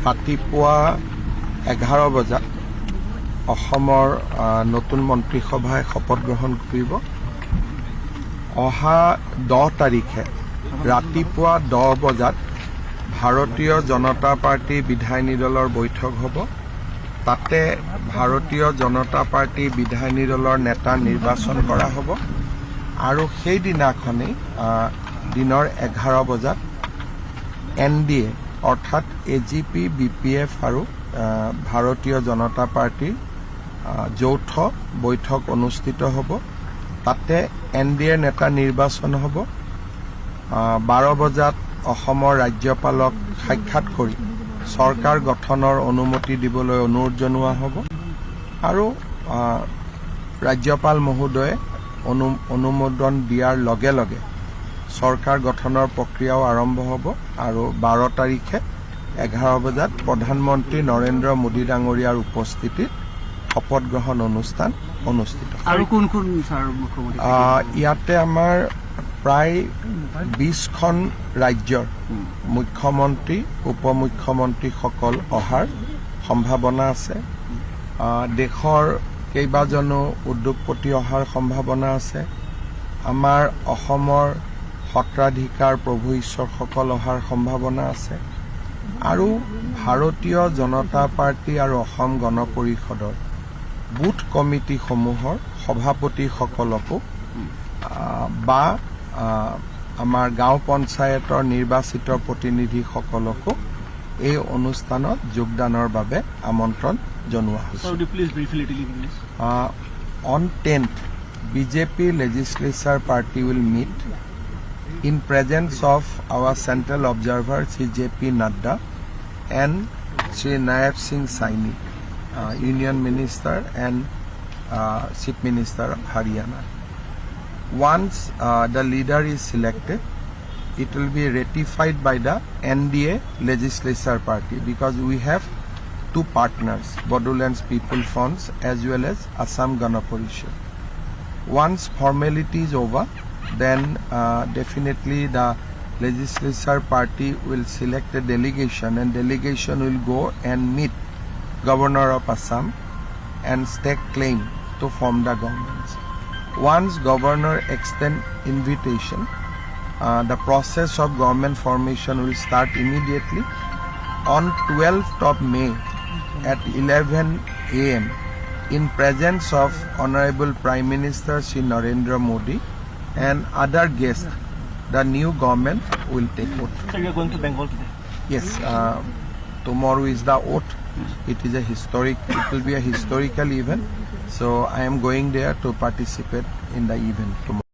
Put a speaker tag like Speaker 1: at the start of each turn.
Speaker 1: ৰাতিপুৱা 11 বজাত অসমৰ নতুন মন্ত্ৰীসভাই শপত গ্ৰহণ কৰিব। অহা 10 তাৰিখে ৰাতিপুৱা 10 বজাত ভাৰতীয় জনতা পাৰ্টি বিধায়িনী দলৰ বৈঠক হ'ব। তাতে ভাৰতীয় জনতা পাৰ্টি বিধায়িনী দলৰ নেতা নিৰ্বাচন কৰা হ'ব আৰু সেইদিনাখনেই দিনৰ 11 বজাত NDA অৰ্থাৎ AGP, BPF আৰু ভাৰতীয় জনতা পাৰ্টিৰ যৌথ বৈঠক অনুষ্ঠিত হ'ব। তাতে NDA নেতা নিৰ্বাচন হ'ব। 12 বজাত অসমৰ ৰাজ্যপালক সাক্ষাৎ কৰি চৰকাৰ গঠনৰ অনুমতি দিবলৈ অনুৰোধ জনোৱা হ'ব আৰু ৰাজ্যপাল মহোদয়ে অনুমোদন দিয়াৰ লগে লগে চৰকাৰ গঠনৰ প্ৰক্ৰিয়াও আৰম্ভ হ'ব আৰু 12 তাৰিখে 11 বজাত প্ৰধানমন্ত্ৰী নৰেন্দ্ৰ মোদী ডাঙৰীয়াৰ উপস্থিতিত শপত গ্ৰহণ অনুষ্ঠান অনুষ্ঠিত হ'ব।
Speaker 2: আৰু কোন কোন মুখ্যমন্ত্ৰী
Speaker 1: ইয়াতে আমাৰ প্ৰায় 20খন ৰাজ্যৰ মুখ্যমন্ত্ৰী উপমুখ্যমন্ত্ৰীসকল অহাৰ সম্ভাৱনা আছে। দেশৰ কেইবাজনো উদ্যোগপতি অহাৰ সম্ভাৱনা আছে। আমাৰ অসমৰ সত্ৰাধিকাৰ প্ৰভু ঈশ্বৰসকল অহাৰ সম্ভাৱনা আছে আৰু ভাৰতীয় জনতা পাৰ্টি আৰু অসম গণ পৰিষদৰ বুথ কমিটিসমূহৰ সভাপতিসকলকো বা আমাৰ গাঁও পঞ্চায়তৰ নিৰ্বাচিত প্ৰতিনিধিসকলকো এই অনুষ্ঠানত যোগদানৰ বাবে আমন্ত্ৰণ জনোৱা হৈছে। On 10th, BJP legislature party will meet in presence of our central observer Sri JP Nadda and Sri Naib Singh Saini, Union Minister and Chief Minister of Haryana. Once the leader is selected, it will be ratified by the NDA legislature party because we have two partners, Bodoland's People Front as well as Assam Gana Parishad. Once formality is over, then definitely the legislature party will select a delegation and delegation will go and meet Governor of Assam and stake claim to form the government. Once Governor extend invitation, the process of government formation will start immediately. On 12th of May at 11 AM, in presence of Honorable Prime Minister Sri Narendra Modi and other guests, the new government will take oath.
Speaker 2: So you are going to Bengal today?
Speaker 1: Yes, tomorrow is the oath. It is a historic. It will be a historical event. So I am going there to participate in the event tomorrow.